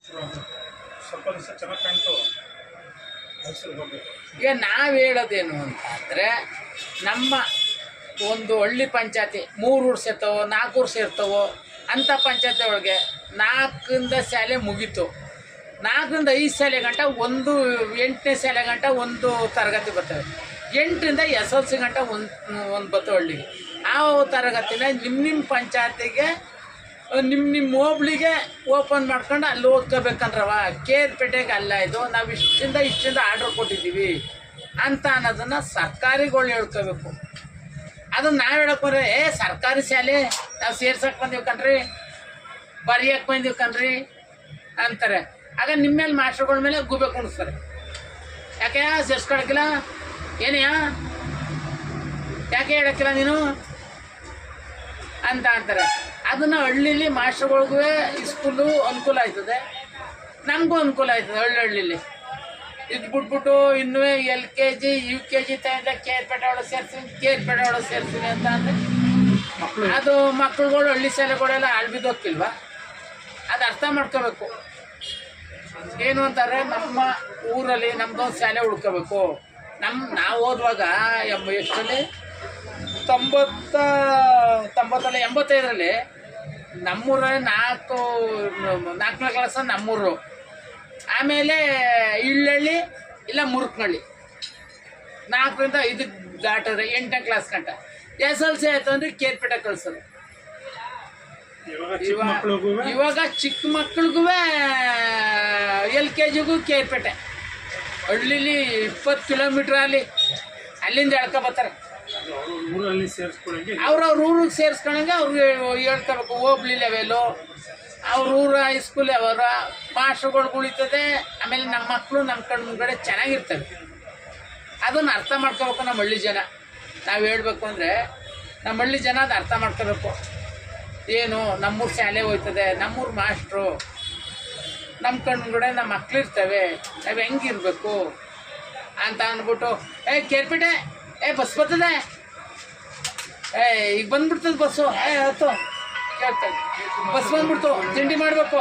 ಸ್ವಲ್ಪ ದಿವಸ ಚೆನ್ನಾಗಿ ಕಾಣ್ತು. ಈಗ ನಾವು ಹೇಳೋದೇನು ಅಂತಂದರೆ, ನಮ್ಮ ಒಂದು ಹಳ್ಳಿ ಪಂಚಾಯತಿ 3 ಊರು ಸೇರ್ತವೋ 4 ಊರು ಸೇರ್ತವೋ ಅಂಥ ಪಂಚಾಯತಿ ಒಳಗೆ 4ರಿಂದ ಶಾಲೆ ಮುಗೀತು. 4ರಿಂದ 5 ಶಾಲೆ ಗಂಟ 8ನೇ ಶಾಲೆ ಗಂಟ ಒಂದು ತರಗತಿ ಬರ್ತವೆ. 8ರಿಂದ SLC ಗಂಟ ಒಂದು ಬರ್ತವೆ ಹಳ್ಳಿಗೆ. ಆ ತರಗತಿನ ನಿಮ್ಮ ಪಂಚಾಯತಿಗೆ ನಿಮ್ಮ ಹೋಬ್ಳಿಗೆ ಓಪನ್ ಮಾಡ್ಕೊಂಡು ಅಲ್ಲಿ ಓದ್ಕೋಬೇಕಂದ್ರವ. ಕೇರ್ಪೇಟೆಗೆ ಅಲ್ಲ, ಇದು ನಾವು ಇಷ್ಟಿಂದ ಆರ್ಡ್ರ್ ಕೊಟ್ಟಿದ್ದೀವಿ ಅಂತ ಅನ್ನೋದನ್ನು ಸರ್ಕಾರಿಗಳು ಹೇಳ್ಕೋಬೇಕು. ಅದನ್ನು ನಾವು ಹೇಳೋಕ್ಕೋದ್ರೆ ಸರ್ಕಾರಿ ಶಾಲೆ ನಾವು ಸೇರ್ಸಕ್ಕೆ ಬಂದೀವಿ ಕಣ್ರಿ, ಬರೆಯಕ್ಕೆ ಬಂದೀವಿ ಕಣ್ರಿ ಅಂತಾರೆ. ಆಗ ನಿಮ್ಮ ಮೇಲೆ ಮಾಸ್ಟರ್ಗಳ ಮೇಲೆ ಗೂಬೆ ಕುಣಿಸ್ತಾರೆ. ಯಾಕೆ ಸೇರ್ಸ್ಕೊಳಕ್ಕಿಲ್ಲ, ಏನೆಯಾ ಯಾಕೆ ಹೇಳೋಕ್ಕಿಲ್ಲ ನೀನು ಅಂತ ಅಂತಾರೆ. ಅದನ್ನು ಹಳ್ಳೀಲಿ ಮಾಸ್ಟರ್ಗಳಿಗೂ ಸ್ಕೂಲು ಅನುಕೂಲ ಆಯ್ತದೆ, ನಮಗೂ ಅನುಕೂಲ ಆಯ್ತದೆ. ಹಳ್ಳಿಲಿ ಇದು ಬಿಟ್ಬಿಟ್ಟು ಇನ್ನೂ LKG UKG ತಗೊಂಡ್ರೆ ಕೇರ್ಪೇಟೆ ಒಳಗೆ ಸೇರ್ತೀನಿ ಅಂತ ಅಂದರೆ ಅದು ಮಕ್ಕಳುಗಳು ಹಳ್ಳಿ ಶಾಲೆಗಳೆಲ್ಲ ಬಿದ್ದೋಗ್ತಿಲ್ವ? ಅದು ಅರ್ಥ ಮಾಡ್ಕೋಬೇಕು. ಏನು ಅಂತಾರೆ, ನಮ್ಮ ಊರಲ್ಲಿ ನಮ್ಮದೊಂದು ಶಾಲೆ ಉಳ್ಕೋಬೇಕು. ನಾವು ಓದುವಾಗ ಎಷ್ಟರಲ್ಲಿ 85ರಲ್ಲಿ ನಮ್ಮೂರಲ್ಲಿ 4ನೇ ಕ್ಲಾಸ ನಮ್ಮೂರು, ಆಮೇಲೆ ಇಳ್ಳಳ್ಳಿ ಇಲ್ಲ ಮುರುಕ್ನಳ್ಳಿ, 4ರಿಂದ 5 ದಾಟಿದ್ರೆ 8ನೇ ಕ್ಲಾಸ್ ಗಂಟ. SLC ಆಯಿತು ಅಂದರೆ ಕೇರ್ಪೇಟೆ ಕಳಿಸೋದು. ಇವಾಗ ಚಿಕ್ಕ ಮಕ್ಳಿಗೂ LKGಗೂ ಕೇರ್ಪೇಟೆ. ಹಳ್ಳಿಲಿ 20 ಕಿಲೋಮೀಟ್ರ್ ಅಲ್ಲಿಂದ ಎಳ್ಕೊಬರ್ತಾರೆ. ಅವ್ರವ್ರ ಊರಿಗೆ ಸೇರಿಸ್ಕೊಂಡಂಗೆ ಅವ್ರಿಗೆ ಹೇಳ್ಕೋಬೇಕು. ಹೋಬ್ಳಿ ಲೆವೆಲು, ಅವ್ರ ಊರ ಹೈಸ್ಕೂಲ್ ಅವರ ಮಾಸ್ಟರ್ಗಳು ಉಳಿತದೆ. ಆಮೇಲೆ ನಮ್ಮ ಮಕ್ಕಳು ನಮ್ಮ ಕಣ್ಣು ಮುಂಗಡೆ ಚೆನ್ನಾಗಿರ್ತವೆ. ಅದನ್ನು ಅರ್ಥ ಮಾಡ್ಕೋಬೇಕು ನಮ್ಮ ಹಳ್ಳಿ ಜನ. ನಾವು ಹೇಳಬೇಕು ಅಂದರೆ ನಮ್ಮ ಹಳ್ಳಿ ಜನ ಅದು ಅರ್ಥ ಮಾಡ್ಕೋಬೇಕು. ಏನು ನಮ್ಮೂರು ಶಾಲೆ ಹೋಯ್ತದೆ, ನಮ್ಮೂರು ಮಾಸ್ಟ್ರು, ನಮ್ಮ ಕಣ್ಣು ಮುಂಗಡೆ ನಮ್ಮ ಮಕ್ಳಿರ್ತವೆ, ನಾವು ಹೆಂಗಿರ್ಬೇಕು ಅಂತ ಅಂದ್ಬಿಟ್ಟು ಕೇರ್ಪೇಟೆ ಬಸ್ ಬರ್ತದೆ, ಈಗ ಬಂದ್ಬಿಡ್ತದೆ ಬಸ್ಸು, ಹತ್ತು ಕೇಳ್ತದೆ, ಬಸ್ ಬಂದ್ಬಿಡ್ತು, ತಿಂಡಿ ಮಾಡಬೇಕು